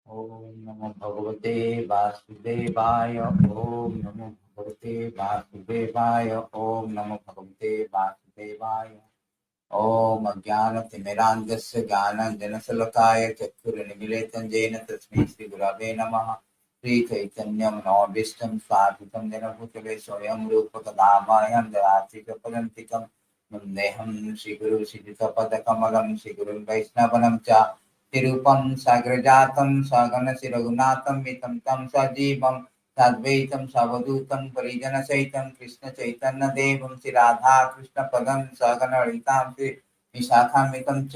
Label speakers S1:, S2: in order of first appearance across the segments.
S1: ओम नमो भगवते वासुदेवाय। ओम नमो भगवते वासुदेवाय। ओम नमो भगवते वासुदेवाय। ओम अज्ञानतिमिरान्धस्य ज्ञानाञ्जनशलाकाय चक्षुरुन्मीलितं येन तस्मै श्रीगुरवे नमः। श्रीचैतन्यमनोभीष्टं स्थापितं येन भूतले स्वयं रूप कदा मह्यं ददाति स्वपदान्तिकं। वन्देऽहं श्रीगुरुं श्रीयुतपदकमलं श्रीगुरुं वैष्णवं च। तिरुपं साग्रजातं सगणशिरघुनाथं वितं तं सजीवं साद्वैतं सावधूतं परिजनसहितं कृष्णचैतन्यदेवं श्रीराधा कृष्णपदं सगणललितां श्रीविशाखान्वितं च।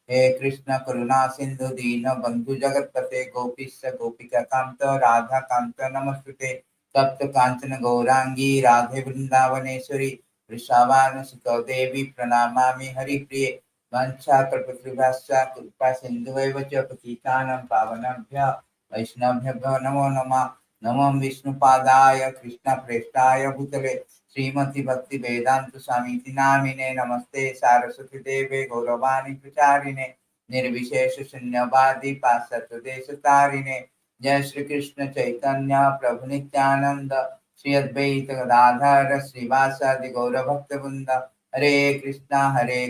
S1: हे कृष्ण करुणा सिंधु दीनबन्धु जगत्पते गोपीश गोपिकान्त राधाकान्त नमस्ते। तप्त कांचन गौरांगी राधे वृंदावनेश्वरी वृषभानुसुते देवी प्रणमामि हरिप्रिये। वंशाकल्पतरुभ्यश्च कृपा सिन्धुवैव च पतितानां पावनेभ्यः वैष्णवेभ्यो नमो नमः। नमो विष्णुपादाय कृष्णप्रेष्ठाय भूतले श्रीमती भक्ति वेदांत स्वामी नामिने नमस्ते सारस्वती देवे गौरवाणी प्रचारिणे निर्विशेष शून्यवादी पाश्चात्य देश तारिणे। जय श्री कृष्ण चैतन्य प्रभु नित्यानंद श्री अद्वैत गदाधर श्रीवासादि गौर भक्त वृंद। हरे Krishna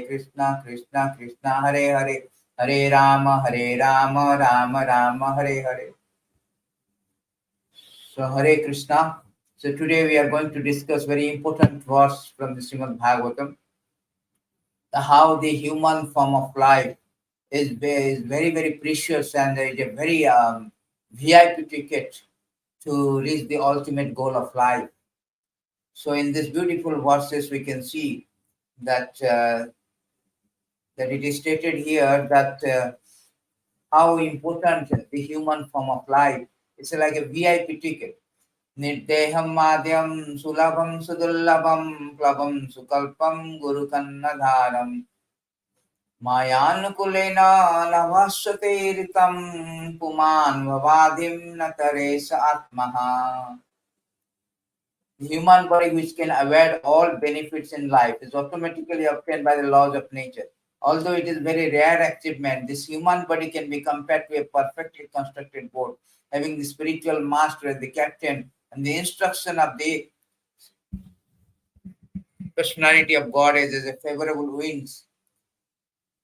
S1: Krishna Krishna Hare Hare Hare Ram Ram Ram Hare Hare. So Hare Krishna. So today we are going to discuss very important verse from the Srimad Bhagavatam. How the human form of life is very, very precious and is a very VIP ticket to reach the ultimate goal of life. So in these beautiful verses, we can see that that it is stated here that how important the human form of life is, like a VIP ticket. Nirdeham madhyam sulabham sudurlabham plabham sukalpam gurukannadharam mayanukulena navasyateritam puman vavadim nataresa atmaha. The human body, which can avoid all benefits in life, is automatically obtained by the laws of nature. Although it is very rare achievement, this human body can be compared to a perfectly constructed boat, having the spiritual master as the captain and the instruction of the personality of God as a favorable winds,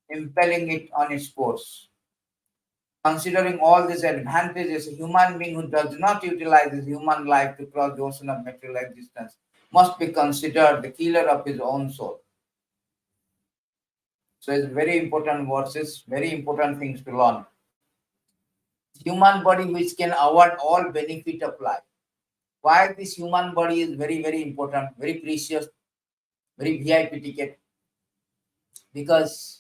S1: impelling it on its course. Considering all these advantages, a human being who does not utilize his human life to cross the ocean of material existence must be considered the killer of his own soul. So it's very important verses, very important things to learn. Human body which can award all benefit of life. Why this human body is very, very important, very precious, very VIP ticket? Because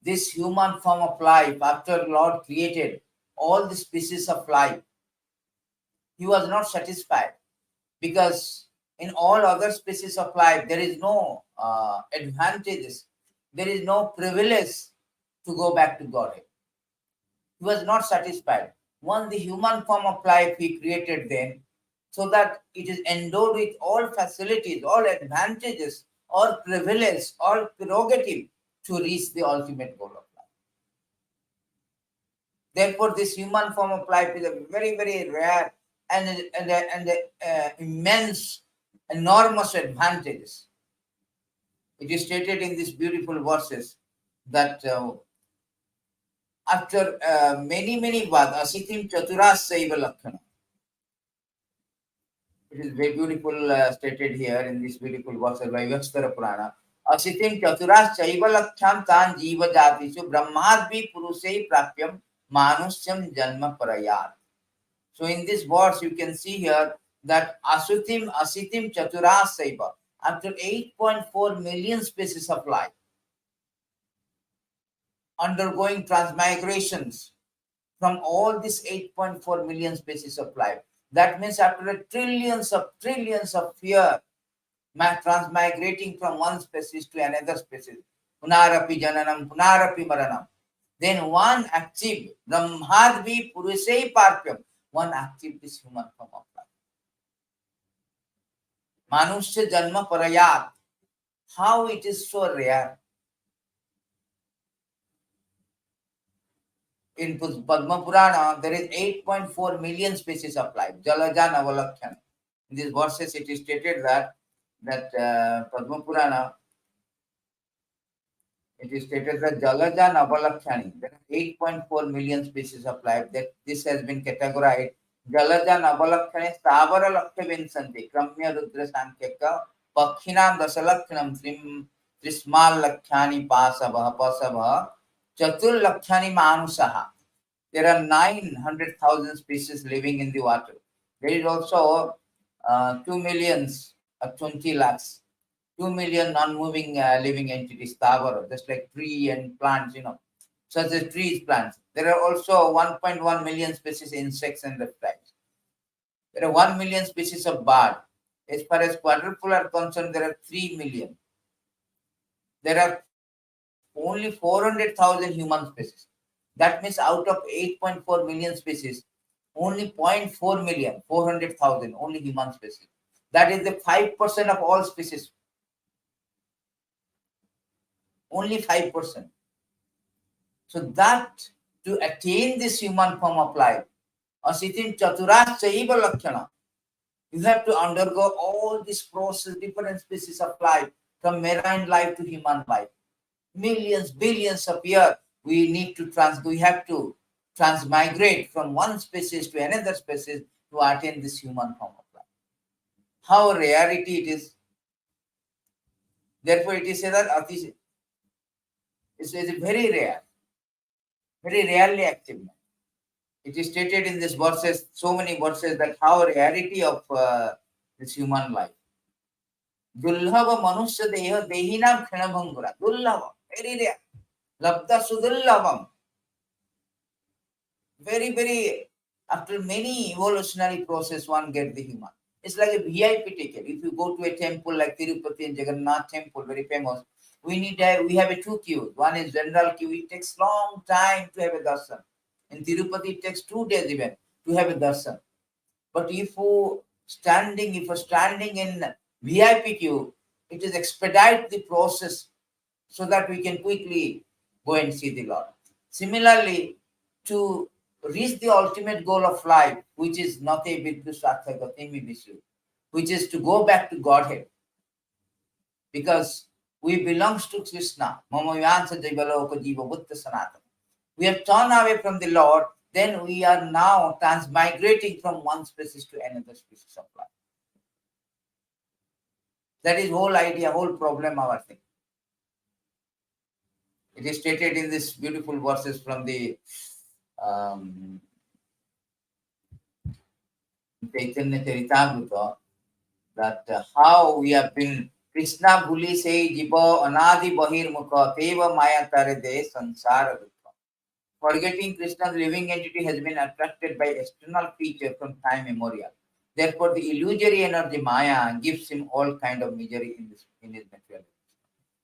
S1: this human form of life, after Lord created all the species of life, he was not satisfied, because in all other species of life there is no advantages, there is no privilege to go back to Godhead. He was not satisfied. Once the human form of life he created then, so that it is endowed with all facilities, all advantages, all privilege, all prerogative to reach the ultimate goal of life. Therefore, this human form of life is a very, very rare and immense, enormous advantages. It is stated in these beautiful verses that after many vad, asitim chaturasaiva lakkhana. It is very beautiful stated here in this beautiful verse by Vyakstara Purana. Asitim chaturasaiva lakkham tan jiva jatisu brahmadvi purusei prapyam manusyam janma parayat. So in this verse, you can see here that asitim chaturasaiva, after 8.4 million species of life undergoing transmigrations from all these 8.4 million species of life. That means after a trillions of years transmigrating from one species to another species, punarapi jananam, punarapi maranam, then one achieved brahmadvi purusei parpyam, one achieved this human form of life. Manusya janma parayat. How it is so rare. in Padma Purana, there is 8.4 million species of life. Jalaja Navalakhyana. In these verses, it is stated that Padma Purana, it is stated that Jalaja Navalakhyani, there are 8.4 million species of life. That this has been categorized. Jalaja Navalakhyani Stavara Lakshya Vinsanti, Kramya Rudra Sankheka, Pakhinam Dasalakhanam Trismal Lakhyani Pasabha, Chatur Lakhyani Manusaha. There are 900,000 species living in the water. There is also 2 millions, 20 lakhs, 2 million non-moving living entities, Tavara, just like tree and plants, such as trees, plants. There are also 1.1 million species insects and reptiles. There are 1 million species of bird. As far as quadruped are concerned, there are 3 million. There are only 400,000 human species. That means out of 8.4 million species, only 0.4 million, 400,000, only human species. That is the 5% of all species. Only 5%. So that to attain this human form of life, asitim chaturashchaiva lakshana, you have to undergo all this process, different species of life, from marine life to human life. Millions, billions of years, we have to transmigrate from one species to another species to attain this human form of life. How rarity it is. Therefore, it is said that it's very rare, very rarely active. It is stated in these verses, so many verses, that how rarity of this human life. Dullhava manusya dehinam khanabhangura. Dullhava, very rare. Labda sudullhavam. Very, very, after many evolutionary process, one gets the human. It's like a VIP ticket. If you go to a temple like Tirupati and Jagannath temple, very famous, we have a 2 queues. One is general queue. It takes long time to have a darshan. In Tirupati, it takes 2 days even to have a darshan. But if you standing in VIP queue, it is expedite the process so that we can quickly go and see the Lord. Similarly, to reach the ultimate goal of life, which is Nate Viddu Satya Gatimi Vishu, which is to go back to Godhead. Because we belong to Krishna. We have turned away from the Lord, then we are now transmigrating from one species to another species of life. That is whole idea, whole problem of our thing. It is stated in these beautiful verses from the Chaitanya Charitamrita that how we have been Krishna Bhuli Se Jiva Anadi Bahir Mukha Teva Maya Tare De Sansara Dukha. Forgetting Krishna's living entity has been attracted by external feature from time immemorial. Therefore, the illusory energy Maya gives him all kind of misery in his material.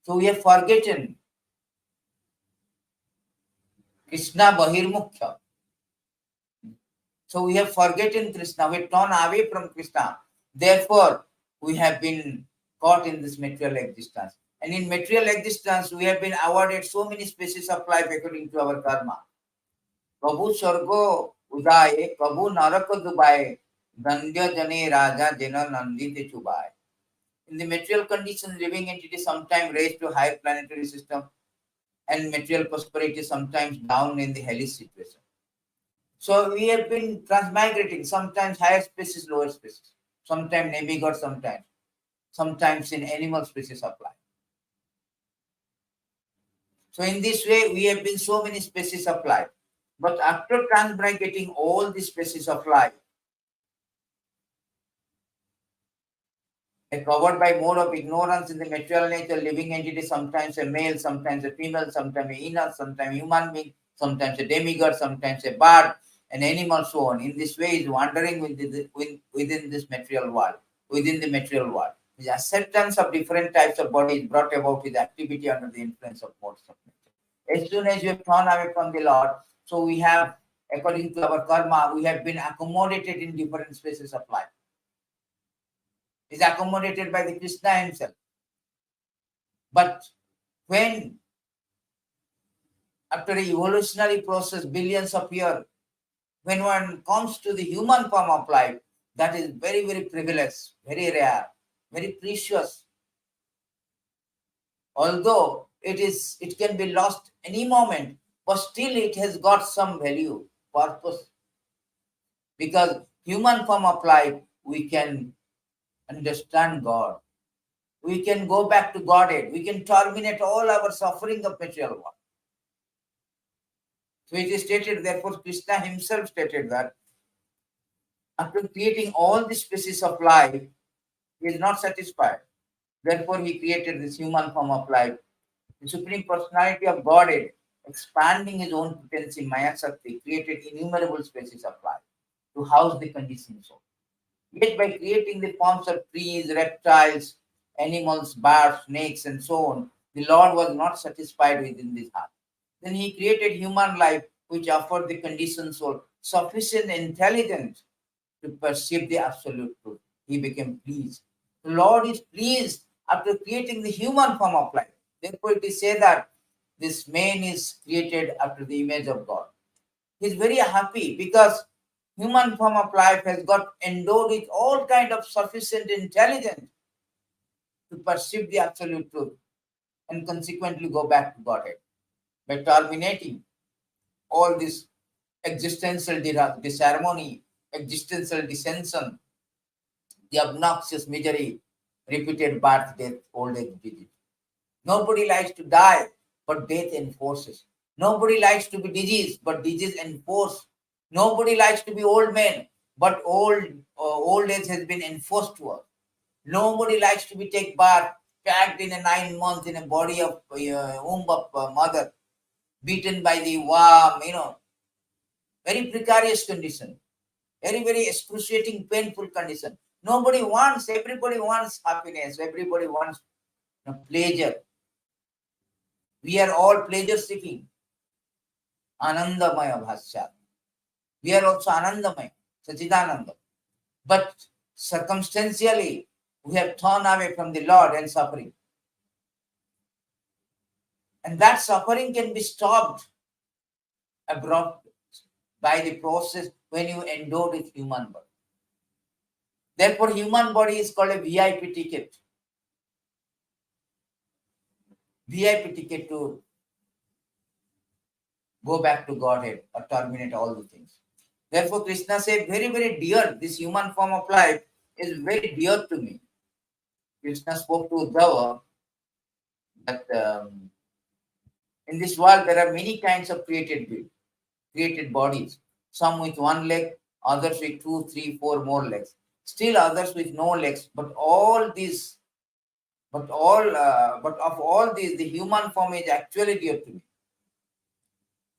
S1: So we have forgotten Krishna Bahirmukhya. So we have forgotten Krishna. We turn away from Krishna. Therefore, we have been caught in this material existence. And in material existence, we have been awarded so many species of life according to our karma. Prabhu Sargo Udaye, Prabhu Naraka Dubaye, Dandya Jane Raja Jena Nandite Chubaye. In the material condition, living entity sometimes raised to higher planetary system, and material prosperity sometimes down in the hellish situation. So we have been transmigrating, sometimes higher species, lower species, sometimes demigod, sometimes in animal species of life. So in this way, we have been so many species of life. But after transmigrating all the species of life, covered by mode of ignorance in the material nature, living entity, sometimes a male, sometimes a female, sometimes a inner, sometimes human being, sometimes a demigod, sometimes a bird, an animal, so on. In this way, is wandering within this material world, within the material world. The acceptance of different types of bodies brought about with activity under the influence of modes of nature. As soon as we have turned away from the Lord, so we have, according to our karma, we have been accommodated in different spaces of life. Is accommodated by the Krishna himself. But when after an evolutionary process, billions of years, when one comes to the human form of life, that is very, very privileged, very rare, very precious. Although it can be lost any moment, but still it has got some value, purpose. Because human form of life, we can understand God. We can go back to Godhead. We can terminate all our suffering of material world. So it is stated, therefore, Krishna himself stated that after creating all the species of life, he is not satisfied. Therefore, he created this human form of life. The Supreme Personality of Godhead, expanding his own potency, Maya Shakti, created innumerable species of life to house the conditioned soul. Yet by creating the forms of trees, reptiles, animals, birds, snakes, and so on, the Lord was not satisfied within this heart. Then he created human life, which offered the conditioned soul sufficient intelligence to perceive the absolute truth. He became pleased. The Lord is pleased after creating the human form of life. Therefore, it is said that this man is created after the image of God. He is very happy because human form of life has got endowed with all kind of sufficient intelligence to perceive the absolute truth and consequently go back to Godhead. By terminating all this existential disharmony, existential dissension, the obnoxious misery, repeated birth, death, old age, disease. Nobody likes to die, but death enforces. Nobody likes to be diseased, but disease enforces. Nobody likes to be old man, but old age has been enforced to us. Nobody likes to be take birth, packed in a 9 months in a body of womb of mother, beaten by the worm, very precarious condition, very, very excruciating, painful condition. Everybody wants happiness, everybody wants pleasure. We are all pleasure seeking. Anandamaya Bhasya. We are also Anandamaya, Sachidananda. But circumstantially, we have turned away from the Lord and suffering. And that suffering can be stopped abruptly by the process when you endow with human body. Therefore, human body is called a VIP ticket. VIP ticket to go back to Godhead or terminate all the things. Therefore, Krishna said, very, very dear, this human form of life is very dear to me. Krishna spoke to Uddhava that in this world there are many kinds of created bodies. Some with one leg, others with 2, 3, 4 more legs. Still others with no legs. But of all these, the human form is actually dear to me.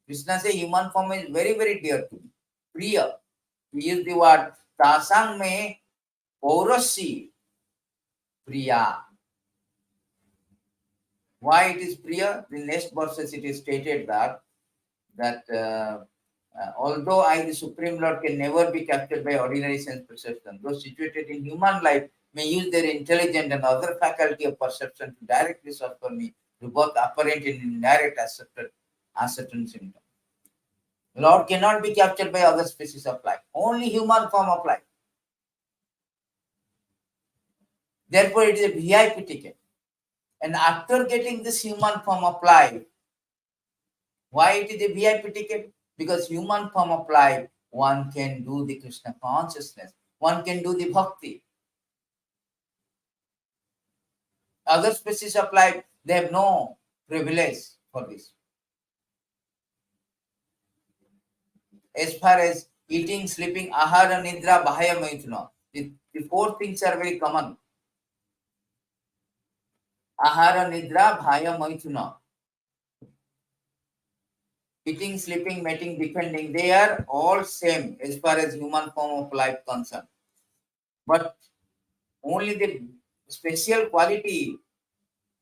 S1: Krishna says human form is very, very dear to me. Priya. He used the word tasang me paurasi priya. Why it is priya? The next verses it is stated that although I, the Supreme Lord, can never be captured by ordinary sense perception, those situated in human life may use their intelligence and other faculty of perception to directly serve for me to both apparent and indirect ascertain symptoms. Lord cannot be captured by other species of life, only human form of life. Therefore, it is a VIP ticket. And after getting this human form of life, why it is a VIP ticket? Because human form of life, one can do the Krishna consciousness, one can do the bhakti. Other species of life, they have no privilege for this. As far as eating, sleeping, ahara, nidra, bahaya, maithuna, the 4 things are very common. Ahara, nidra, bhaya, maithuna. Eating, sleeping, mating, defending, they are all same as far as human form of life concerned. But only the special quality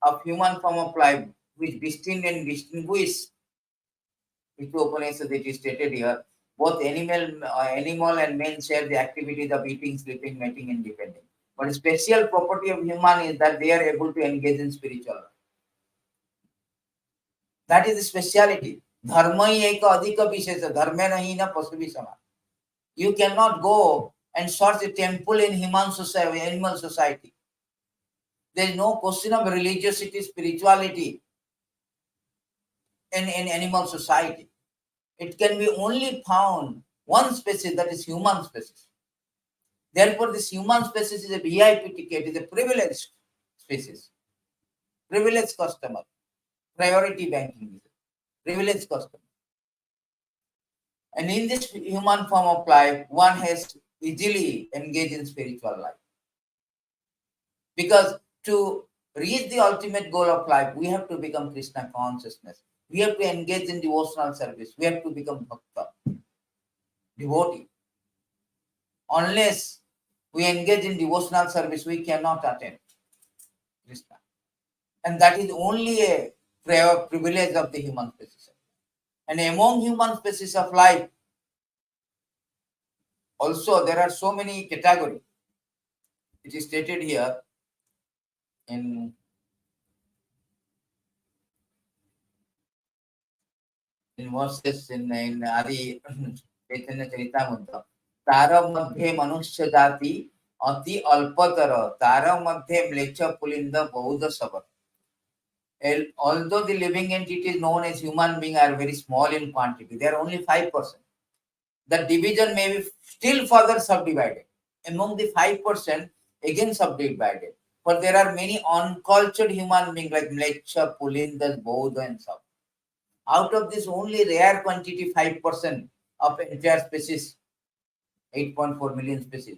S1: of human form of life which distinguish which Upanishad it is stated here, both animal and man share the activities of eating, sleeping, mating, and defending. But a special property of human is that they are able to engage in spiritual life. That is the speciality. धर्म ही एक अधिक विशेष धर्मेण ही न पशु समान. You cannot go and search a temple in human society, animal society. There is no question of religiosity, spirituality in animal society. It can be only found one species, that is human species. Therefore, this human species is a VIP ticket, is a privileged species, privileged customer, priority banking, privileged customer. And in this human form of life, one has easily engaged in spiritual life. Because to reach the ultimate goal of life, we have to become Krishna consciousness. We have to engage in devotional service. We have to become bhakta, devotee. Unless we engage in devotional service, we cannot attain Krishna. And that is only a privilege of the human species. And among human species of life, also there are so many categories. It is stated here in verses in Adi Chaitanya Charitamrita. तार मध्ये मनुष्य जाति अति अल्पतर तार मध्ये म्लेच्छ पुलिंद बहुत सबर. Although the living entities known as human beings are very small in quantity, they are only 5%. The division may be still further subdivided. Among the 5%, again subdivided. For there are many uncultured human beings like Mleccha, Pulindas, Bodha, and so. Out of this, only rare quantity, 5% of entire species, 8.4 million species.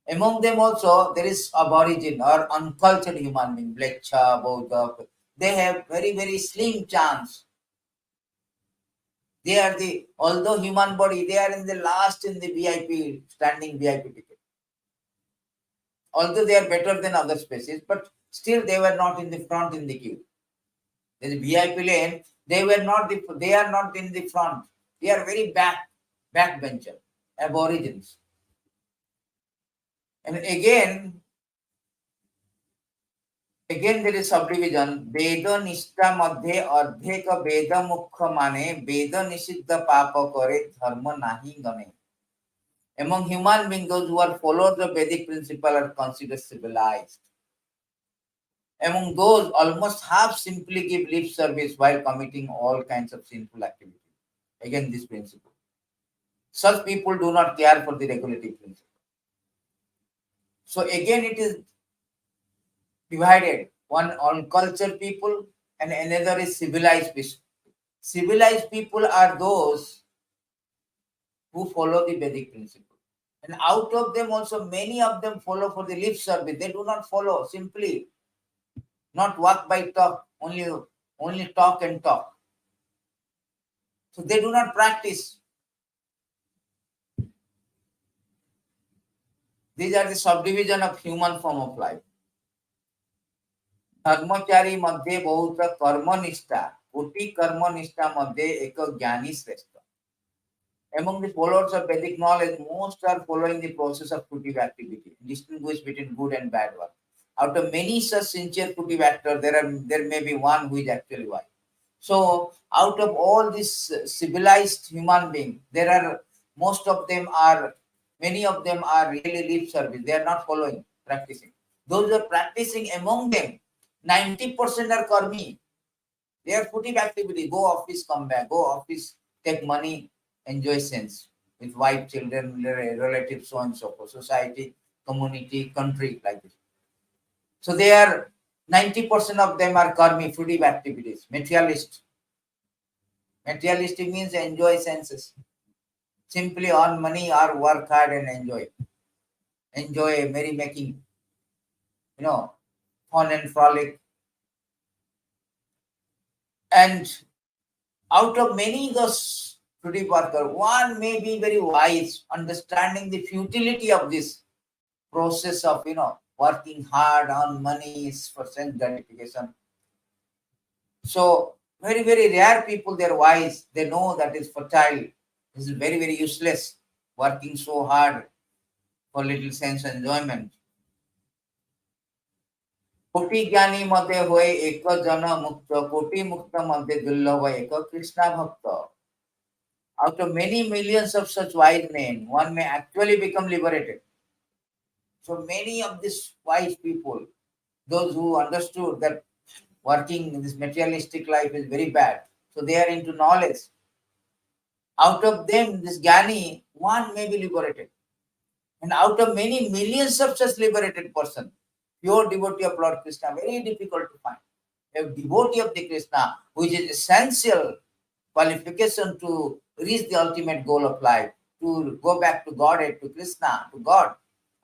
S1: Among them also, there is aborigine or uncultured human being, Mleccha, Bodha. They have very, very slim chance. They are although human body, they are in the last in the VIP, standing VIP ticket. Although they are better than other species, but still they were not in the front in the queue. There is VIP lane, they are not in the front. They are very backbencher, aborigines. And again there is subdivision. वेद निष्ठा मध्ये अर्धेक वेद मुख्य माने वेद निषिद्ध पाप करे धर्म नाही गणे. Among human beings, those who are followed the Vedic principle are considered civilized. Among those, almost half simply give lip service while committing all kinds of sinful activities. Again, this principle. Such people do not care for the regulative principle. So again, it is divided. One uncultured people and another is civilized people. Civilized people are those who follow the Vedic principle. And out of them also, many of them follow for the lip service. They do not follow, simply not walk by talk, only talk and talk. So they do not practice. These are the subdivision of human form of life. धर्मचारी मध्ये बहुत कर्मनिष्ठा कोटि कर्मनिष्ठा मध्ये एक ज्ञानी श्रेष्ठ. Among the followers of Vedic knowledge, most are following the process of fruitive activity, distinguish between good and bad work. Out of many such sincere fruitive actors, there may be one who is actually wise. So, out of all these civilized human beings, many of them are really lip service. They are not following, practicing. Those who are practicing, among them, 90% are karmi. They are fruitive activity. Go office, come back. Go office, take money, enjoy sense with wife, children, relatives, so on and so forth, society, community, country, like this. So they are 90% of them are karmi, fruitive activities, materialist. Materialistic means enjoy senses. Simply earn money or work hard and enjoy. Enjoy merrymaking, fun and frolic. And out of many those fruitive workers, one may be very wise, understanding the futility of this process of working hard on money for sense gratification. So very, very rare people, they're wise. They know that is fertile. This is very, very useless. Working so hard for little sense enjoyment. कोटि ज्ञानी मध्ये होय एक जन मुक्त, कोटि मुक्त मध्ये दुर्लभ एक Krishna Bhakta. Out of many millions of such wise men, one may actually become liberated. So many of these wise people, those who understood that working in this materialistic life is very bad, so they are into knowledge. Out of them, this Jnani, one may be liberated. And out of many millions of such liberated person, pure devotee of Lord Krishna, very difficult to find. A devotee of the Krishna, which is essential qualification to reach the ultimate goal of life, to go back to Godhead, to Krishna, to God,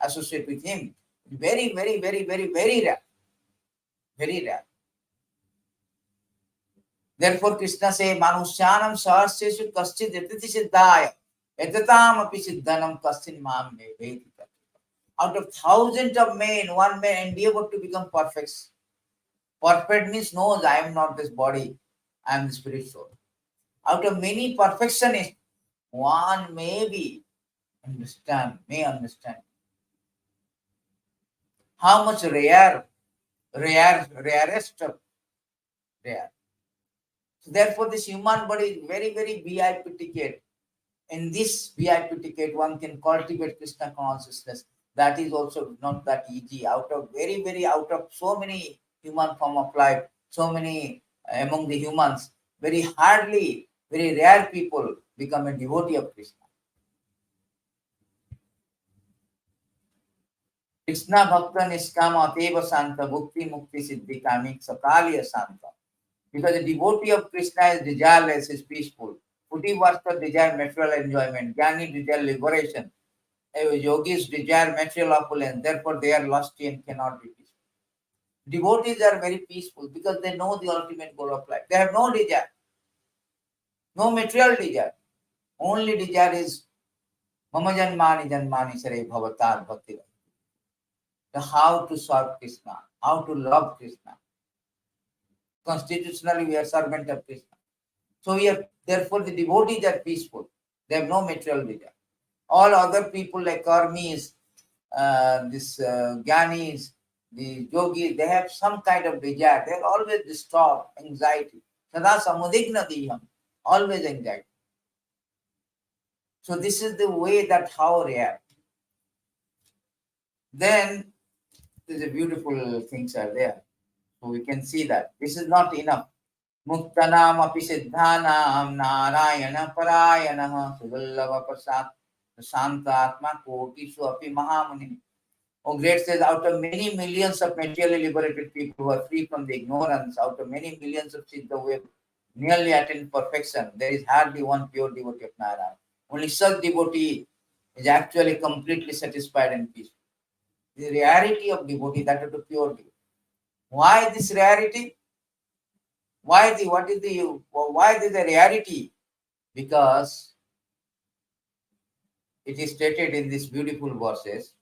S1: associate with Him. Very, very, very, very, very rare. Very rare. Therefore, Krishna says, Manusyanam sahasresu kaschid etati siddhaya, etatam api siddhanam kaschin mam me vedi. Out of thousands of men, one may endeavor to become perfect. Perfect means knows I am not this body, I am the spirit soul. Out of many perfectionists, one may understand how much rarest of rare. So therefore, this human body is very, very VIP ticket. In this VIP ticket, one can cultivate Krishna consciousness. That is also not that easy. Out of so many human form of life, so many among the humans, very hardly, very rare people become a devotee of Krishna. Krishna Bhakta Niskama Ateva Santa Bhukti Mukti Siddhi Kamik Sakaliya Santa. Because the devotee of Krishna is desireless, is peaceful. Putti Vasta desire material enjoyment, Jnani desire liberation. Yogis desire material opulence, therefore they are lusty and cannot be peaceful. Devotees are very peaceful because they know the ultimate goal of life. They have no desire, no material desire. Only desire is Mama Janmani Janmani Sare Bhavatar Bhakti. How to serve Krishna, how to love Krishna. Constitutionally, we are servant of Krishna. So therefore the devotees are peaceful. They have no material desire. All other people like karmis, Gyanis, the yogis, they have some kind of desire. They are always disturbed, anxiety. Sada samudigna diham, always anxiety. So this is the way that how rare. Then the beautiful things are there. So we can see that this is not enough. Muktanam api siddhanam narayana parayana sudallava prasad santa atma kotishu api mahamuni. Oh, great says, out of many millions of materially liberated people who are free from the ignorance, out of many millions of Siddha who have nearly attained perfection, there is hardly one pure devotee of Narayana. Only such devotee is actually completely satisfied and peaceful. The rarity of devotee, that is the pure devotee. Why this rarity? Why is the rarity? Because it is stated in these beautiful verses.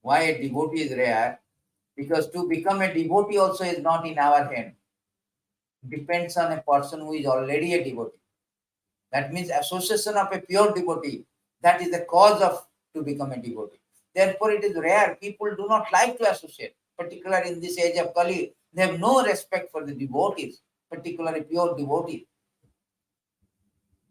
S1: Why a devotee is rare? Because to become a devotee also is not in our hand. Depends on a person who is already a devotee. That means association of a pure devotee. That is the cause of to become a devotee. Therefore, it is rare. People do not like to associate, particularly in this age of Kali. They have no respect for the devotees, particularly pure devotees.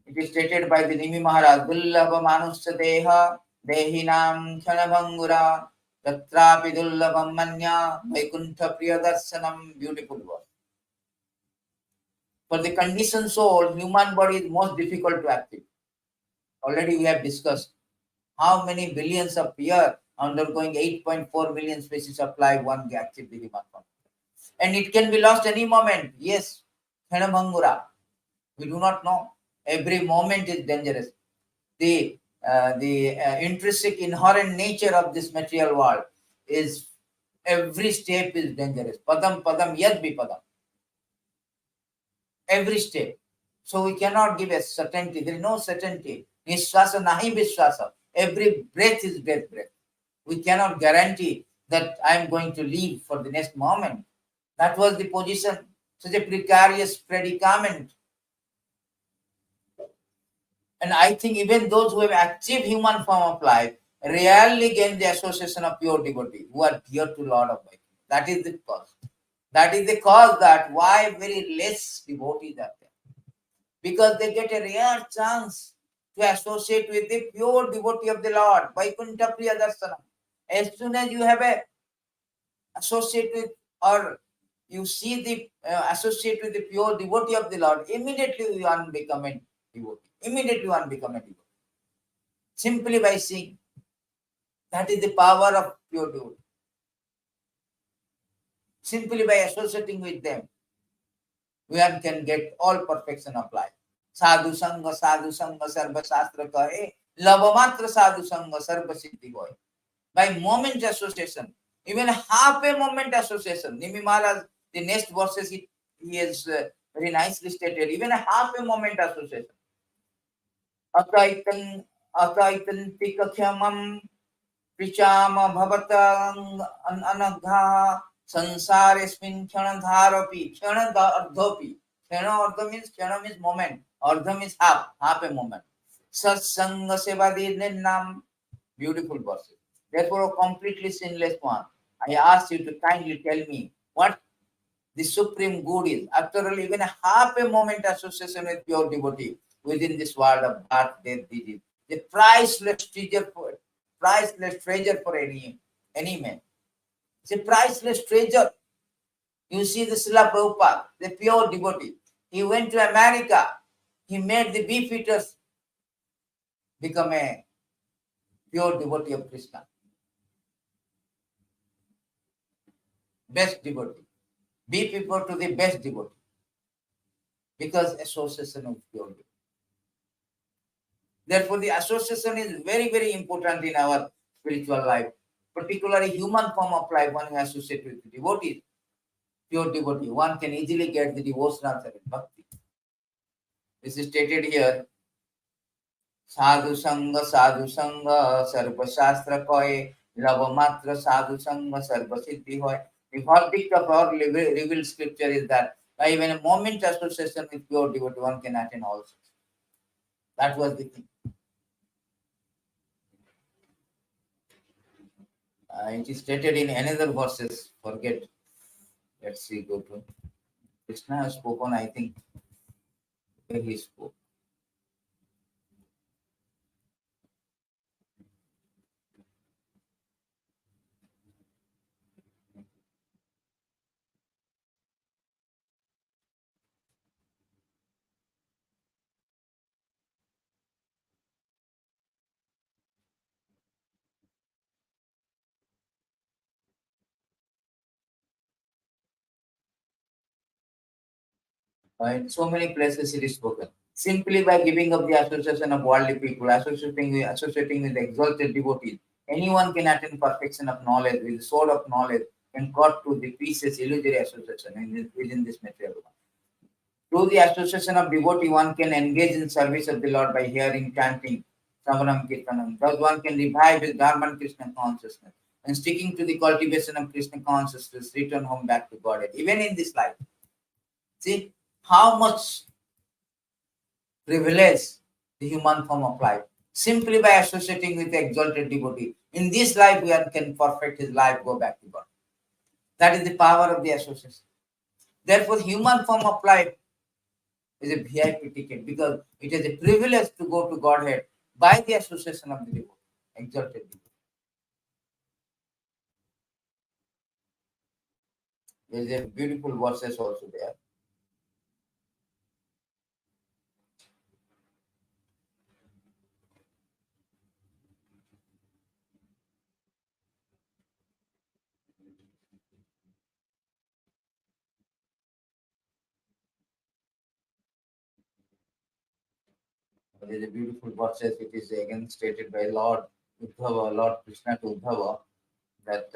S1: It is stated by the Nimi Maharaj, Dullabha Manusya Deha, Dehinam Khanabhangura, Tatrapi Dullabham Manya, Vaikuntha Priyadarsanam. Beautiful word. For the conditioned soul, human body is most difficult to active. Already we have discussed how many billions of years undergoing 8.4 million species of life one can achieve the human form. And it can be lost any moment. Yes, Khanabhangura. We do not know. Every moment is dangerous. The intrinsic inherent nature of this material world is every step is dangerous. Padam padam yad padam. Every step. So we cannot give a certainty. There is no certainty. Nishwasa nahi vishwasa. Every breath is breath. We cannot guarantee that I am going to leave for the next moment. That was the position. Such a precarious predicament. And I think even those who have achieved human form of life rarely gain the association of pure devotee who are dear to Lord of Vaikuntha. That is the cause. That is the cause that why very less devotees are there. Because they get a rare chance to associate with the pure devotee of the Lord, Vaikuntha Priya Darsana. As soon as you have a associate with or you see the associate with the pure devotee of the Lord, immediately one become a devotee. Immediately one become a devotee. Simply by seeing. That is the power of pure devotee. Simply by associating with them, one can get all perfection of life. Sadhu Sangha, Sarva Shastra kahe, Lavamatra Sadhu Sangha, Sarva Siddhi hoy. By moment association, even half a moment association, Nimi Maharaj, the next verses he has very nicely stated, even a half a moment association. Akaitantikakhyamam Prichama Bhavatang Anagha Sansaresmin Kyanadharapi Kyanadardhopi. Kyanadardha means moment. Ardha means half a moment. Satsanga Sevadi Nam. Beautiful verses. Therefore, a completely sinless one. I ask you to kindly tell me what the supreme good is. After all, even a half a moment association with pure devotee within this world of birth, death, disease, the priceless treasure for any man. It's a priceless treasure. You see the Srila Prabhupada, the pure devotee. He went to America. He made the beefeaters become a pure devotee of Krishna. Best devotee. Beefeater to the best devotee. Because association of pure devotee. Therefore, the association is very, very important in our spiritual life, particularly human form of life. When we associate with devotees, pure devotee, one can easily get the devotional service, bhakti. This is stated here. Sadhu Sangha, Sarva Shastra Koye, Lavamatra Sadhu Sangha, Sarva Siddhi Hoy. The verdict of our revealed scripture is that by even a moment association with pure devotee, one can attain all six. That was the thing. It is stated in another verses. Forget. Let's see. Go to Krishna has spoken. I think where he spoke. In so many places it is spoken. Simply by giving up the association of worldly people, associating with exalted devotees, anyone can attain perfection of knowledge with the sword of knowledge and cut to the pieces illusory association within this material world. Through the association of devotee, one can engage in service of the Lord by hearing, chanting, Savanam Kirtanam. Thus one can revive his Dharma Krishna consciousness and sticking to the cultivation of Krishna consciousness, return home back to Godhead, even in this life. See how much privilege the human form of life. Simply by associating with the exalted devotee. In this life, one can perfect his life, go back to God. That is the power of the association. Therefore, human form of life is a VIP ticket because it is a privilege to go to Godhead by the association of the devotee, exalted devotee. There is a beautiful verses also there. There is a beautiful verses. It is again stated by Lord Uddhava, Lord Krishna to Uddhava, that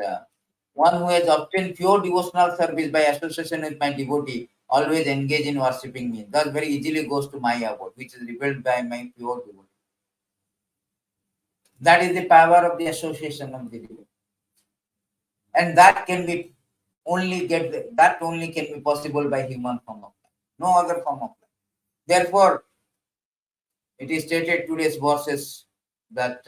S1: one who has obtained pure devotional service by association with my devotee always engage in worshipping me. Thus very easily goes to my abode, which is revealed by my pure devotee. That is the power of the association of the devotee. And that can be only can be possible by human form of life. No other form of life. Therefore, it is stated today's verses that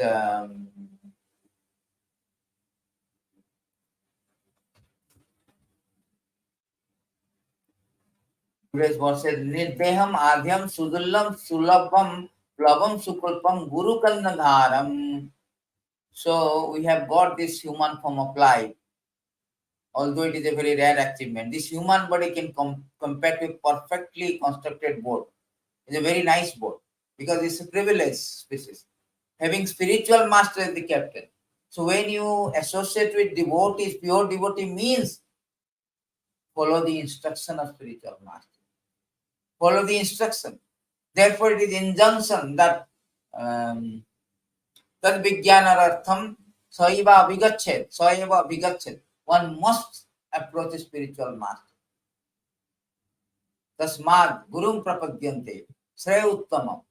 S1: Today's verse says, Nirdeham Adhyam Sudullam Sulabham Plabam Sukulpam Guru Kalnadharam. So we have got this human form of life, although it is a very rare achievement. This human body can compare to a perfectly constructed boat. It's a very nice boat because it's a privileged species, having spiritual master as the captain. So when you associate with devotees, pure devotee means follow the instruction of spiritual master. Follow the instruction. Therefore, it is injunction that tad vijnanartham saiva abhigachet. One must approach a spiritual master. Tasmad gurum prapadyante shrey uttamam.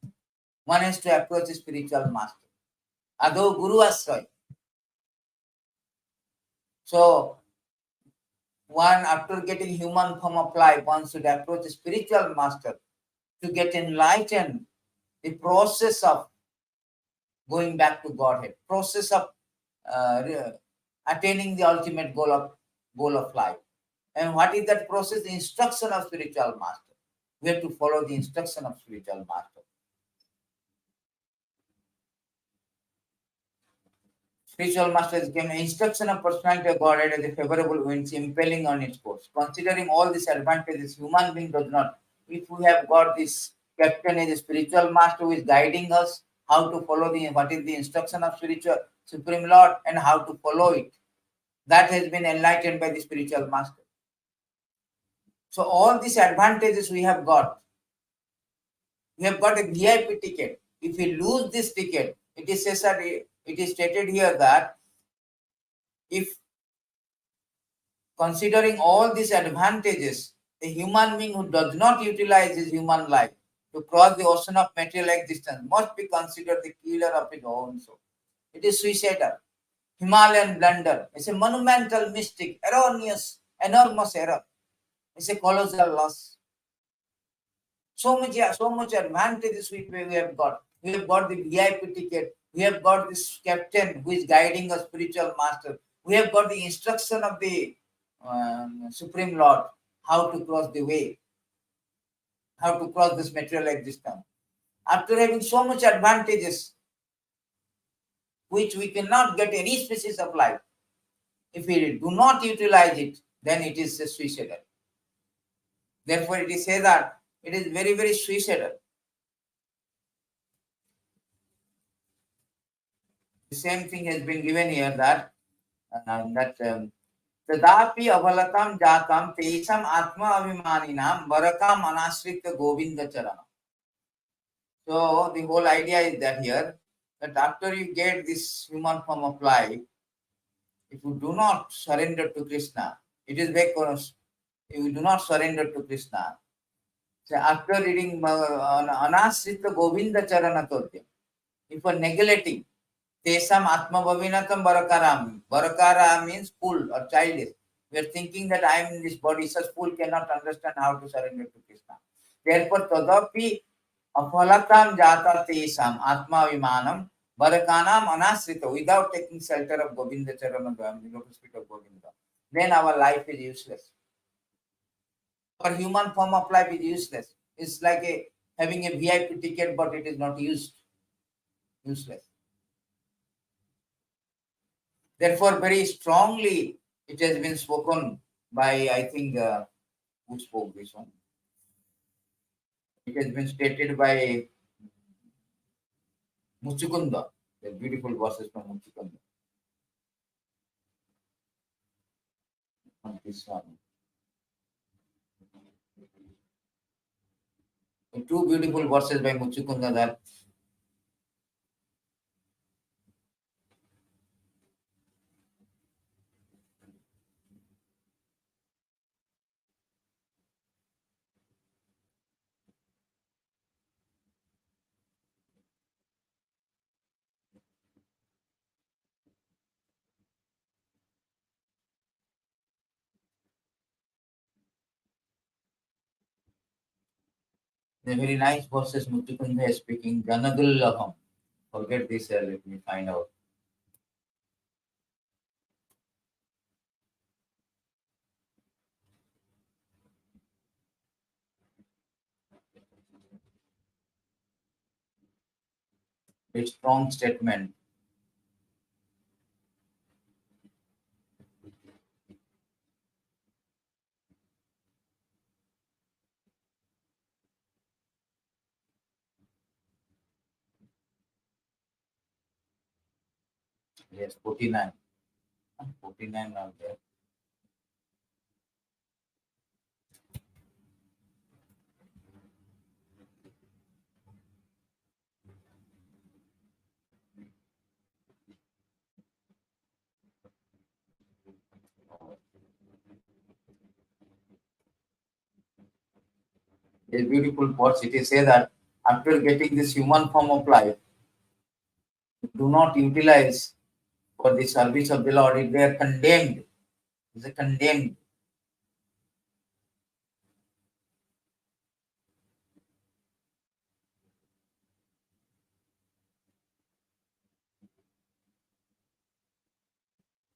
S1: One has to approach a spiritual master. Ado guru asray. So, one after getting human form of life, one should approach a spiritual master to get enlightened. The process of going back to Godhead, process of attaining the ultimate goal of life. And what is that process? The instruction of spiritual master. We have to follow the instruction of spiritual master. Spiritual master is given instruction of personality of Godhead as a favorable winds impelling on its course. Considering all these advantages, human being does not. If we have got this captain as a spiritual master who is guiding us, how to follow what is the instruction of spiritual Supreme Lord and how to follow it. That has been enlightened by the spiritual master. So all these advantages we have got. We have got a VIP ticket. If we lose this ticket, it is stated here that if considering all these advantages, a human being who does not utilize his human life to cross the ocean of material existence must be considered the killer of his own soul. It is suicidal. Himalayan blunder. It's a monumental mistake, erroneous, enormous error. It's a colossal loss. So much advantages we have got. We have got the VIP ticket. We have got this captain who is guiding a spiritual master. We have got the instruction of the Supreme Lord how to cross the way, how to cross this material existence. After having so much advantages, which we cannot get any species of life, if we do not utilize it, then it is suicidal. Therefore, it is said that it is very, very suicidal. The same thing has been given here that तदापि अवलतम जातम तेषाम आत्मा अभिमानिनाम वरकाम अनाश्रित गोविंद चरण. So the whole idea is that here that after you get this human form of life, if you do not surrender to Krishna, it is because if you do not surrender to Krishna. So after reading Anasrita Govinda Charana Todya, if you are neglecting Tesam Atma Bhavinatam Barakaram. Barakara means fool or childish. We are thinking that I am in this body, such fool cannot understand how to surrender to Krishna. Therefore, Tadapi Afalatam Jata Tesam Atma Vimanam Barakanam Anasrita, without taking shelter of Govinda Charana, the lotus feet of Govinda. Then our life is useless. Our human form of life is useless. It's like having a VIP ticket, but it is not useless. Therefore, very strongly it has been spoken by, I think, who spoke this one? It has been stated by Muchukunda, the beautiful verses from Muchukunda. On this one. Two beautiful verses by Muchukunda that the very nice verses Muchukunda is speaking. Janadullaham. Forget this, let me find out. A strong statement. Yes, 49. 49 are there. A beautiful words. It is say that after getting this human form of life, do not utilize for the service of the Lord. They are condemned. It's a condemned.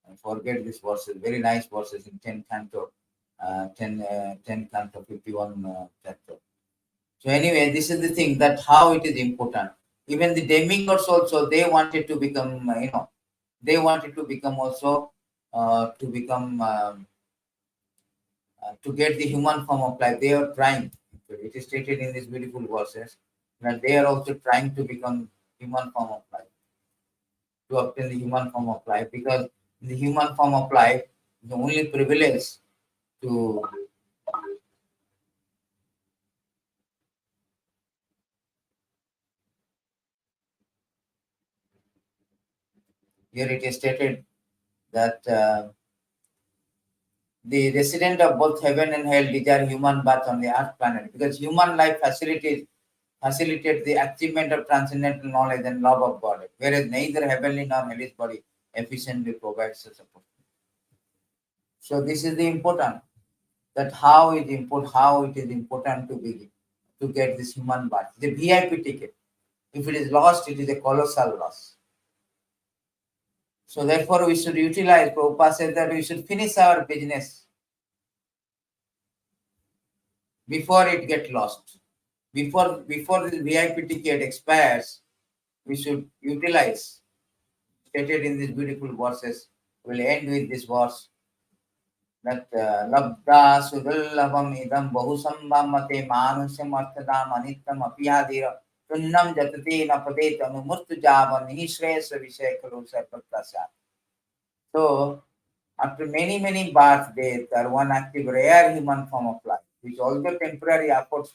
S1: I forget this verses. Very nice verses in 10 canto, 10 canto 51 chapter. So anyway, this is the thing that how it is important. Even the demigods also they wanted to become, they wanted to become also to become to get the human form of life. They are trying. It is stated in these beautiful verses that they are also trying to become human form of life, to obtain the human form of life, because the human form of life is the only privilege to. Here it is stated that the resident of both heaven and hell desire human birth on the earth planet, because human life facilitates the achievement of transcendental knowledge and love of God, whereas neither heavenly nor hellish body efficiently provides such support. So this is the important, that how it is important to be to get this human birth. The VIP ticket. If it is lost, it is a colossal loss. So therefore we should utilize. Prabhupada said that we should finish our business before it gets lost. Before the VIP ticket expires, we should utilize. Stated in these beautiful verses. We'll end with this verse that labda sudallabam idam bahusambamate manusam arthadam anittam apiyadira tunnam jatate napade tanumurtu javan nihishresha vishayakalu sarpatasya. So after many birth, death, or one active rare human form of life, which although temporary afford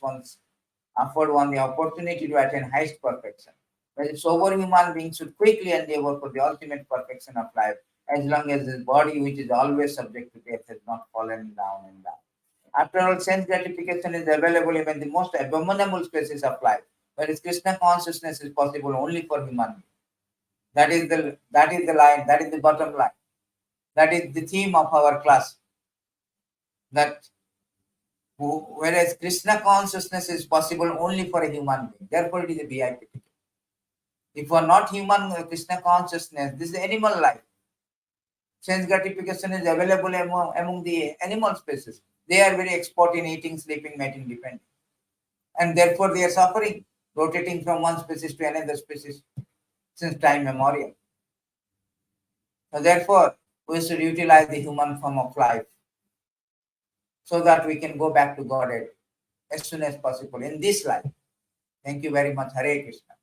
S1: one the opportunity to attain highest perfection. But sober human beings should quickly endeavor for the ultimate perfection of life, as long as his body, which is always subject to death, has not fallen down and down. After all, sense gratification is available even in the most abominable species of life, whereas Krishna consciousness is possible only for human beings. That is the line, that is the bottom line. That is the theme of our class. That whereas Krishna consciousness is possible only for a human being. Therefore, it is a VIP ticket. If we are not human Krishna consciousness, this is animal life. Sense gratification is available among the animal species. They are very expert in eating, sleeping, mating, depending. And therefore, they are suffering, rotating from one species to another species since time memorial. So therefore, we should utilize the human form of life so that we can go back to Godhead as soon as possible in this life. Thank you very much. Hare Krishna.